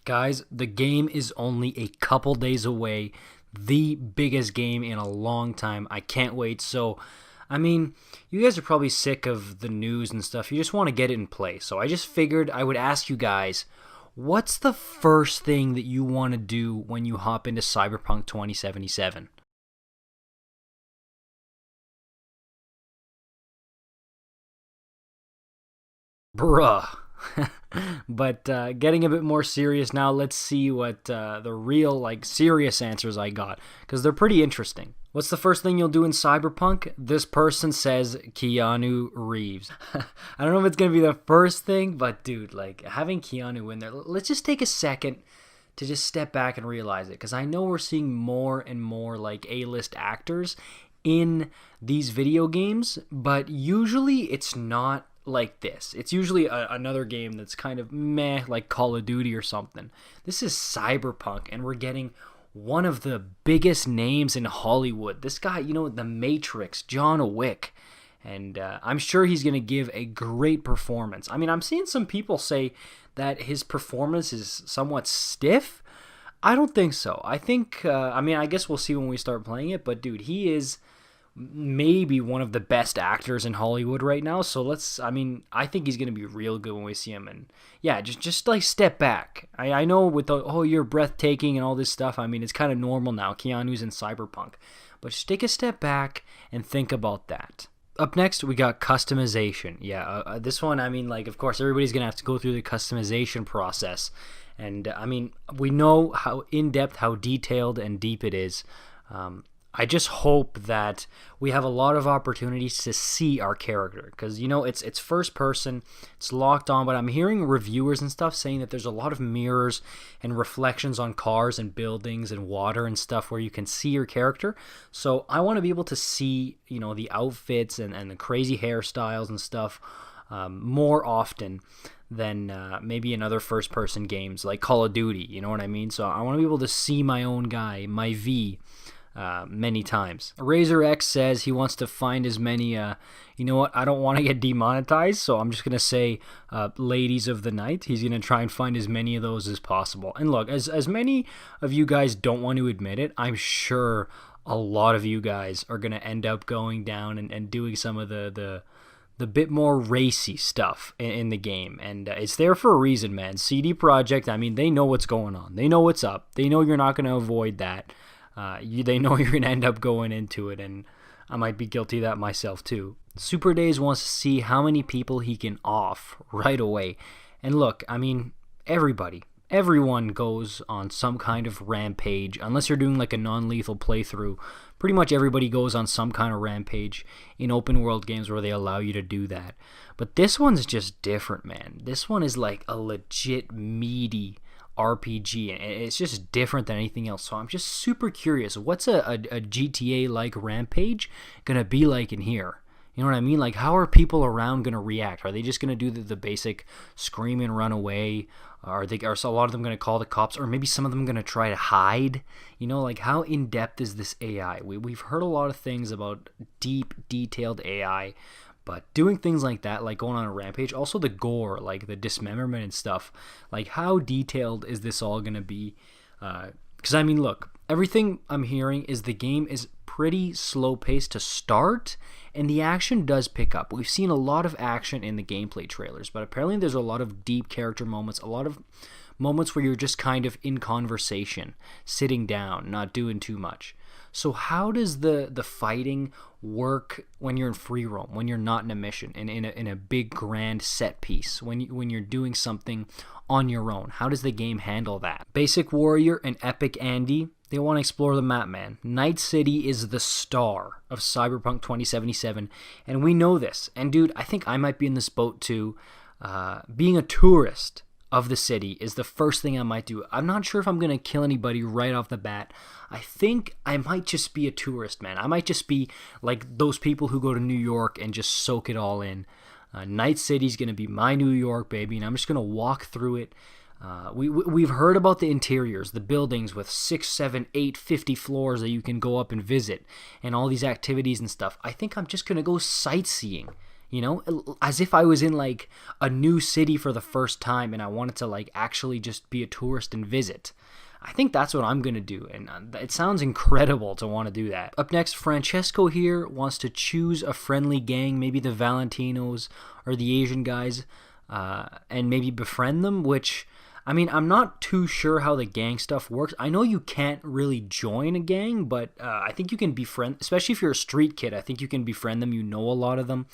Guys, the game is only a couple days away. The biggest game in a long time. I can't wait. So, you guys are probably sick of the news and stuff. You just want to get it in play. So I just figured I would ask you guys, what's the first thing that you want to do when you hop into Cyberpunk 2077? Bruh. But getting a bit more serious now, let's see what the real, serious answers I got, because they're pretty interesting. What's the first thing you'll do in Cyberpunk? This person says Keanu Reeves. I don't know if it's going to be the first thing, but dude, having Keanu in there, let's just take a second to just step back and realize it, because I know we're seeing more and more A-list actors in these video games, but usually it's not like this. It's usually another game that's kind of meh, like Call of Duty or something. This is Cyberpunk, and we're getting one of the biggest names in Hollywood. This guy, The Matrix, John Wick. And I'm sure he's going to give a great performance. I'm seeing some people say that his performance is somewhat stiff. I don't think so. I think, I guess we'll see when we start playing it, but dude, he is maybe one of the best actors in Hollywood right now. So I think he's going to be real good when we see him. And yeah, just step back. I know with you're breathtaking and all this stuff. It's kind of normal now. Keanu's in Cyberpunk. But just take a step back and think about that. Up next, we got customization. Yeah, this one, of course, everybody's going to have to go through the customization process. And we know how in-depth, how detailed and deep it is. I just hope that we have a lot of opportunities to see our character, because it's first person, it's locked on, but I'm hearing reviewers and stuff saying that there's a lot of mirrors and reflections on cars and buildings and water and stuff where you can see your character. So I want to be able to see the outfits and the crazy hairstyles and stuff more often than maybe in other first person games like Call of Duty. You know what I mean? So I want to be able to see my own guy, my V, many times. Razor X says he wants to find as many, you know what, I don't want to get demonetized, so I'm just going to say ladies of the night. He's going to try and find as many of those as possible. And look, as many of you guys don't want to admit it, I'm sure a lot of you guys are going to end up going down and doing some of the bit more racy stuff in the game. And it's there for a reason, man. CD Projekt, they know what's going on. They know what's up. They know you're not going to avoid that. They know you're going to end up going into it, and I might be guilty of that myself too. Super Days wants to see how many people he can off right away. And look, everyone goes on some kind of rampage, unless you're doing a non-lethal playthrough. Pretty much everybody goes on some kind of rampage in open world games where they allow you to do that. But this one's just different, man. This one is a legit meaty RPG, and it's just different than anything else. So I'm just super curious, what's a GTA like rampage gonna be like in here? You know what I mean? How are people around gonna react? Are they just gonna do the basic scream and run away? Are a lot of them gonna call the cops, or maybe some of them gonna try to hide? How in depth is this AI? We've heard a lot of things about deep, detailed AI. But doing things like that, like going on a rampage, also the gore, the dismemberment and stuff, how detailed is this all going to be? Because, look, everything I'm hearing is the game is pretty slow-paced to start, and the action does pick up. We've seen a lot of action in the gameplay trailers, but apparently there's a lot of deep character moments, a lot of moments where you're just kind of in conversation, sitting down, not doing too much. So how does the fighting work when you're in free roam, when you're not in a mission, in a big grand set piece, when you're doing something on your own? How does the game handle that? Basic Warrior and Epic Andy, they want to explore the map, man. Night City is the star of Cyberpunk 2077, and we know this. And dude, I think I might be in this boat too. Being a tourist of the city is the first thing I might do. I'm not sure if I'm going to kill anybody right off the bat. I think I might just be a tourist, man. I might just be like those people who go to New York and just soak it all in. Night City's going to be my New York, baby, and I'm just going to walk through it. We've heard about the interiors, the buildings with 6, 7, 8, 50 floors that you can go up and visit, and all these activities and stuff. I think I'm just going to go sightseeing. You know, as if I was in like a new city for the first time and I wanted to like actually just be a tourist and visit. I think that's what I'm going to do, and it sounds incredible to want to do that. Up next, Francesco here wants to choose a friendly gang, maybe the Valentinos or the Asian guys, and maybe befriend them, which, I mean, I'm not too sure how the gang stuff works. I know you can't really join a gang, but I think you can befriend, especially if you're a street kid, I think you can befriend them. You know a lot of them.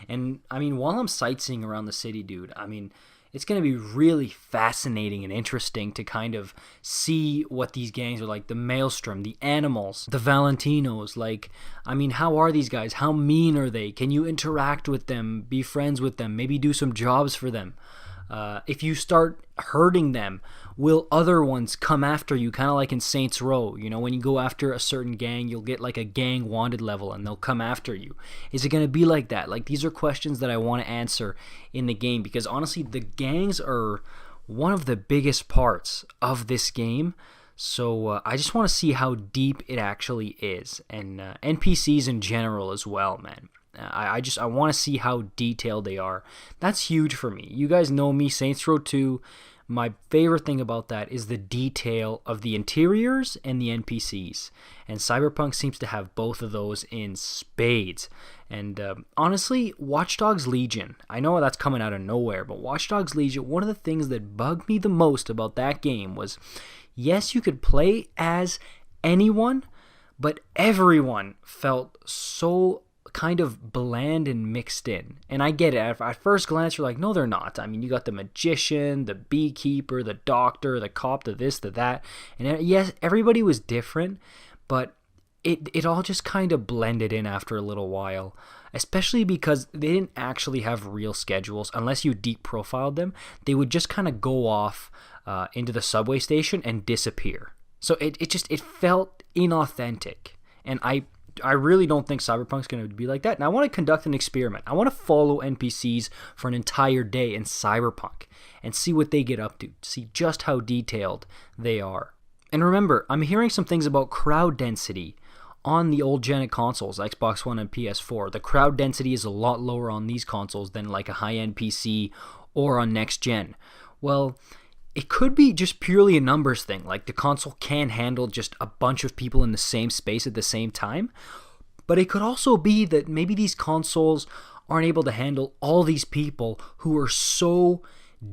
And, I mean, while I'm sightseeing around the city, dude, I mean, it's going to be really fascinating and interesting to kind of see what these gangs are like. The Maelstrom, the Animals, the Valentinos. Like, I mean, how are these guys? How mean are they? Can you interact with them, be friends with them, maybe do some jobs for them? If you start hurting them, will other ones come after you, kind of like in Saints Row? You know, when you go after a certain gang, you'll get like a gang wanted level and they'll come after you. Is it going to be like that? Like, these are questions that I want to answer in the game, because honestly, the gangs are one of the biggest parts of this game. So I just want to see how deep it actually is, and NPCs in general as well, man. I want to see how detailed they are. That's huge for me. You guys know me, Saints Row 2. My favorite thing about that is the detail of the interiors and the NPCs. And Cyberpunk seems to have both of those in spades. And honestly, Watch Dogs Legion, I know that's coming out of nowhere, but Watch Dogs Legion, one of the things that bugged me the most about that game was, yes, you could play as anyone, but everyone felt so kind of bland and mixed in. And I get it. At first glance, you're like, no, they're not. I mean, you got the magician, the beekeeper, the doctor, the cop, the this, the that. And yes, everybody was different, but it all just kind of blended in after a little while, especially because they didn't actually have real schedules. Unless you deep profiled them, they would just kind of go off into the subway station and disappear. So it felt inauthentic. And I really don't think Cyberpunk's going to be like that. And I want to conduct an experiment. I want to follow NPCs for an entire day in Cyberpunk and see what they get up to, see just how detailed they are. And remember, I'm hearing some things about crowd density on the old gen consoles, Xbox One and PS4. The crowd density is a lot lower on these consoles than like a high-end PC or on next gen. Well, it could be just purely a numbers thing, like the console can handle just a bunch of people in the same space at the same time, but it could also be that maybe these consoles aren't able to handle all these people who are so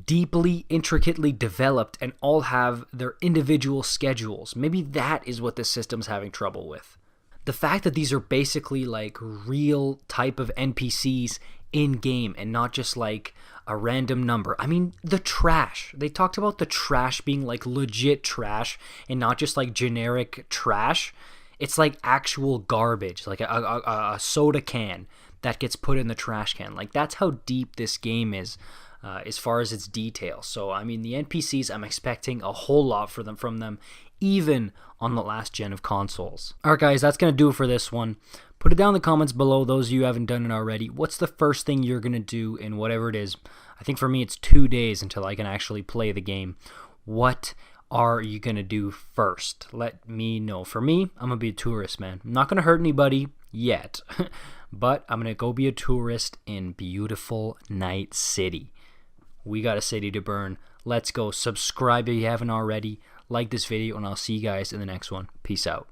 deeply, intricately developed and all have their individual schedules. Maybe that is what the system's having trouble with. The fact that these are basically like real type of NPCs in-game and not just like a random number. I mean, the trash. They talked about the trash being like legit trash and not just like generic trash. It's like actual garbage, like a soda can that gets put in the trash can. Like, that's how deep this game is as far as its detail. So, I mean, the NPCs, I'm expecting a whole lot from them, even on the last gen of consoles. Alright guys, that's going to do it for this one. Put it down in the comments below, those of you who haven't done it already. What's the first thing you're going to do in whatever it is? I think for me it's 2 days until I can actually play the game. What are you going to do first? Let me know. For me, I'm going to be a tourist, man. I'm not going to hurt anybody yet, but I'm going to go be a tourist in beautiful Night City. We got a city to burn. Let's go. Subscribe if you haven't already. Like this video, and I'll see you guys in the next one. Peace out.